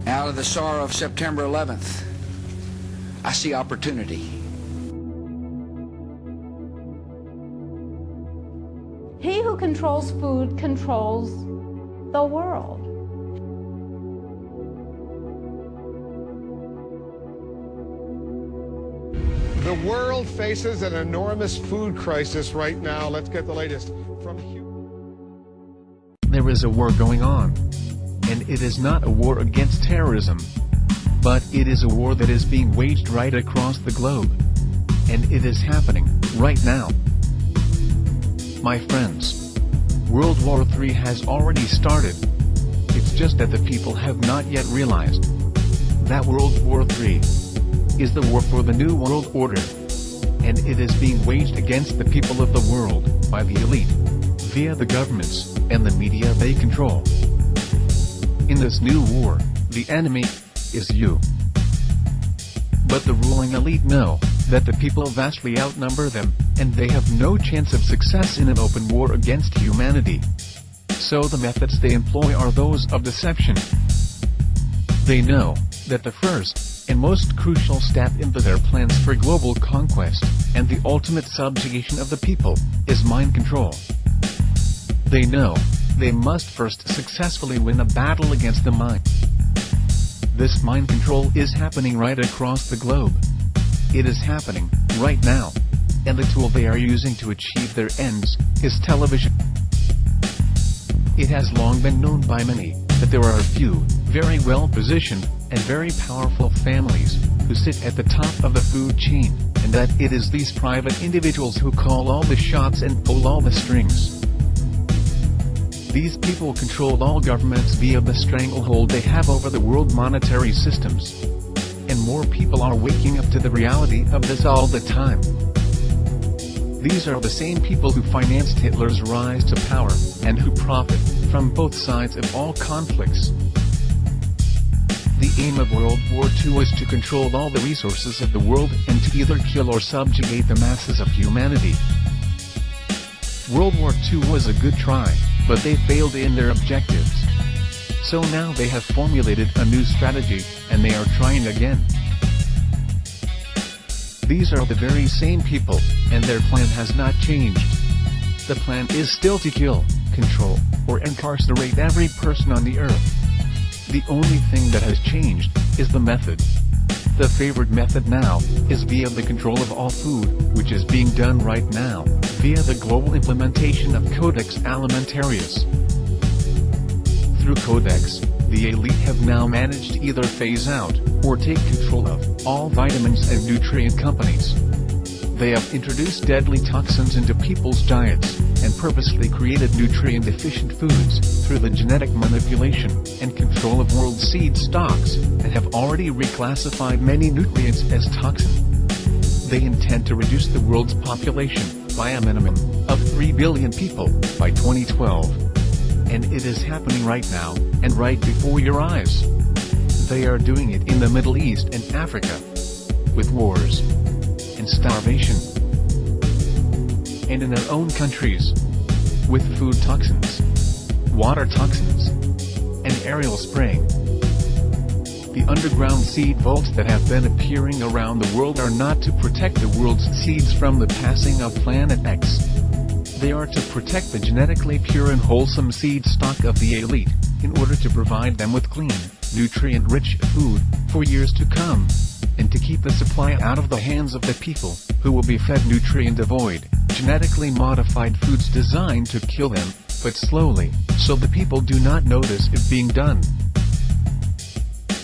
Out of the sorrow of September 11th, I see opportunity. He who controls food controls the world. The world faces an enormous food crisis right now. Let's get the latest from There is a war going on. And it is not a war against terrorism. But it is a war that is being waged right across the globe. And it is happening right now. My friends, World War III has already started. It's just that the people have not yet realized that World War III is the war for the New World Order. And it is being waged against the people of the world by the elite, via the governments and the media they control. In this new war, the enemy is you. But the ruling elite know that the people vastly outnumber them, and they have no chance of success in an open war against humanity. So the methods they employ are those of deception. They know that the first and most crucial step into their plans for global conquest and the ultimate subjugation of the people is mind control. They know they must first successfully win a battle against the mind. This mind control is happening right across the globe. It is happening right now. And the tool they are using to achieve their ends is television. It has long been known by many that there are a few, very well-positioned, and very powerful families who sit at the top of the food chain, and that it is these private individuals who call all the shots and pull all the strings. These people control all governments via the stranglehold they have over the world monetary systems. And more people are waking up to the reality of this all the time. These are the same people who financed Hitler's rise to power, and who profit from both sides of all conflicts. The aim of World War II is to control all the resources of the world and to either kill or subjugate the masses of humanity. World War II was a good try, but they failed in their objectives. So now they have formulated a new strategy, and they are trying again. These are the very same people, and their plan has not changed. The plan is still to kill, control, or incarcerate every person on the earth. The only thing that has changed is the method. The favored method now is via the control of all food, which is being done right now, via the global implementation of Codex Alimentarius. Through Codex, the elite have now managed to either phase out, or take control of, all vitamins and nutrient companies. They have introduced deadly toxins into people's diets, and purposely created nutrient-deficient foods, through the genetic manipulation, and control of world seed stocks, and have already reclassified many nutrients as toxin. They intend to reduce the world's population, by a minimum, of 3 billion people, by 2012. And it is happening right now, and right before your eyes. They are doing it in the Middle East and Africa, with wars, and starvation, and in their own countries, with food toxins, water toxins, and aerial spraying. The underground seed vaults that have been appearing around the world are not to protect the world's seeds from the passing of Planet X. They are to protect the genetically pure and wholesome seed stock of the elite, in order to provide them with clean, nutrient-rich food, for years to come, and to keep the supply out of the hands of the people, who will be fed nutrient-devoid, genetically modified foods designed to kill them, but slowly, so the people do not notice it being done.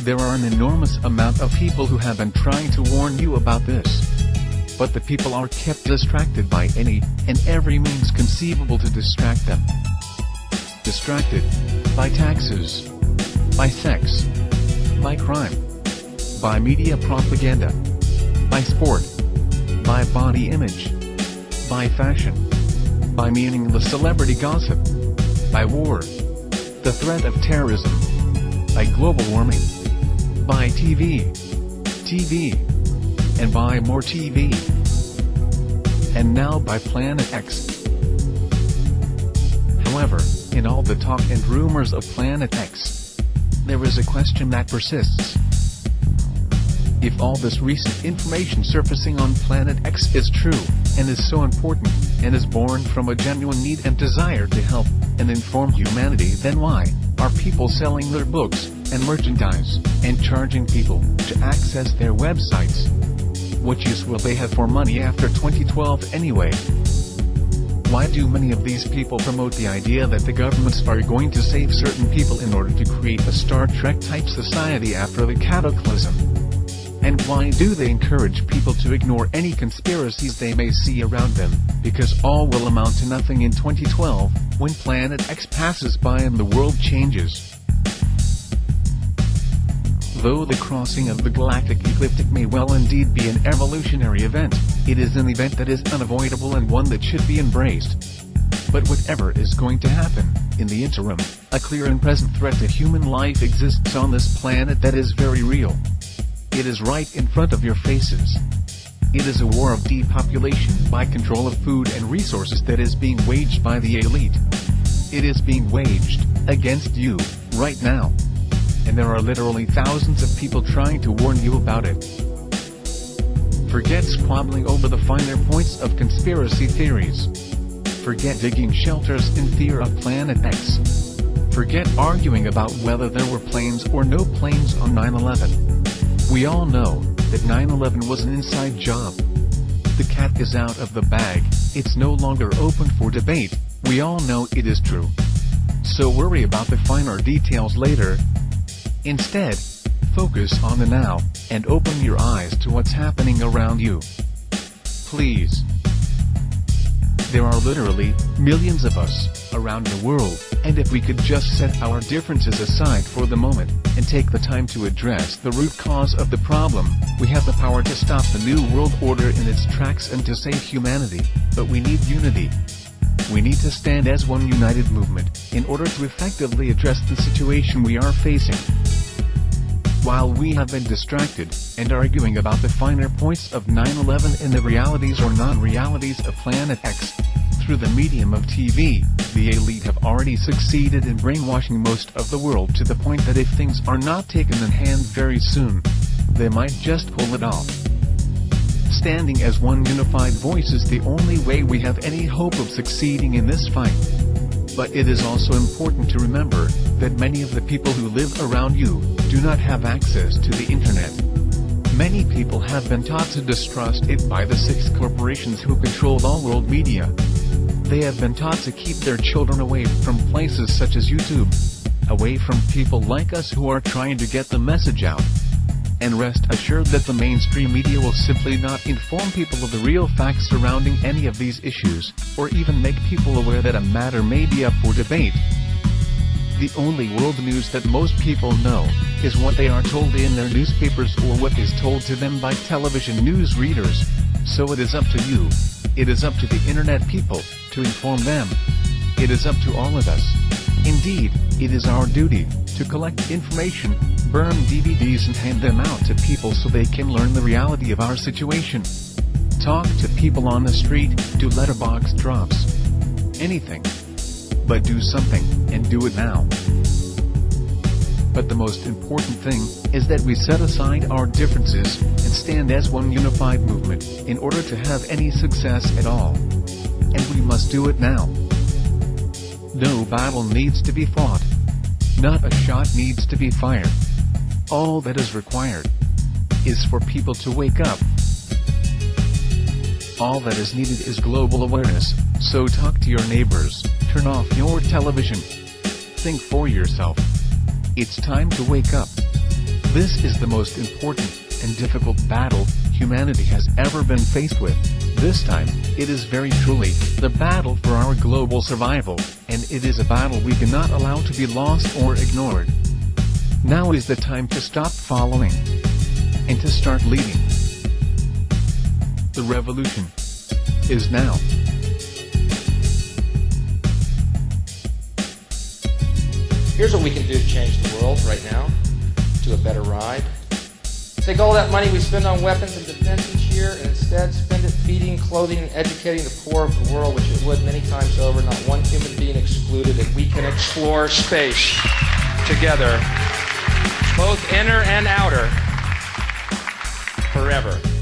There are an enormous amount of people who have been trying to warn you about this. But the people are kept distracted by any and every means conceivable to distract them. Distracted by taxes, by sex, by crime, by media propaganda, by sport, by body image, by fashion, by meaningless celebrity gossip, by war, the threat of terrorism, by global warming, by TV, and by more TV. And now by Planet X. However, in all the talk and rumors of Planet X, there is a question that persists. If all this recent information surfacing on Planet X is true, and is so important, and is born from a genuine need and desire to help and inform humanity, then why are people selling their books and merchandise and charging people to access their websites? What use will they have for money after 2012 anyway? Why do many of these people promote the idea that the governments are going to save certain people in order to create a Star Trek-type society after the cataclysm? And why do they encourage people to ignore any conspiracies they may see around them, because all will amount to nothing in 2012, when Planet X passes by and the world changes? Though the crossing of the galactic ecliptic may well indeed be an evolutionary event, it is an event that is unavoidable and one that should be embraced. But whatever is going to happen, in the interim, a clear and present threat to human life exists on this planet that is very real. It is right in front of your faces. It is a war of depopulation by control of food and resources that is being waged by the elite. It is being waged against you, right now. And there are literally thousands of people trying to warn you about it. Forget squabbling over the finer points of conspiracy theories. Forget digging shelters in fear of Planet X. Forget arguing about whether there were planes or no planes on 9/11. We all know that 9/11 was an inside job. The cat is out of the bag, it's no longer open for debate, we all know it is true. So worry about the finer details later. Instead, focus on the now, and open your eyes to what's happening around you. Please. There are literally millions of us around the world, and if we could just set our differences aside for the moment, and take the time to address the root cause of the problem, we have the power to stop the New World Order in its tracks and to save humanity. But we need unity. We need to stand as one united movement, in order to effectively address the situation we are facing. While we have been distracted, and arguing about the finer points of 9/11 and the realities or non-realities of Planet X, through the medium of TV, the elite have already succeeded in brainwashing most of the world to the point that if things are not taken in hand very soon, they might just pull it off. Standing as one unified voice is the only way we have any hope of succeeding in this fight. But it is also important to remember that many of the people who live around you do not have access to the internet. Many people have been taught to distrust it by the 6 corporations who control all world media. They have been taught to keep their children away from places such as YouTube, away from people like us who are trying to get the message out. And rest assured that the mainstream media will simply not inform people of the real facts surrounding any of these issues, or even make people aware that a matter may be up for debate. The only world news that most people know is what they are told in their newspapers or what is told to them by television news readers. So it is up to you. It is up to the internet people to inform them. It is up to all of us. Indeed, it is our duty to collect information, burn DVDs and hand them out to people so they can learn the reality of our situation. Talk to people on the street, do letterbox drops. Anything. But do something, and do it now. But the most important thing is that we set aside our differences and stand as one unified movement in order to have any success at all. And we must do it now. No battle needs to be fought. Not a shot needs to be fired. All that is required is for people to wake up. All that is needed is global awareness, so talk to your neighbors, turn off your television. Think for yourself. It's time to wake up. This is the most important and difficult battle humanity has ever been faced with. This time, it is very truly the battle for our global survival, and it is a battle we cannot allow to be lost or ignored. Now is the time to stop following and to start leading. The revolution is now. Here's what we can do to change the world right now, to a better ride. Take all that money we spend on weapons and defense each year and instead spend it feeding, clothing, and educating the poor of the world, which it would many times over, not one human being excluded, and we can explore space together both inner and outer, forever.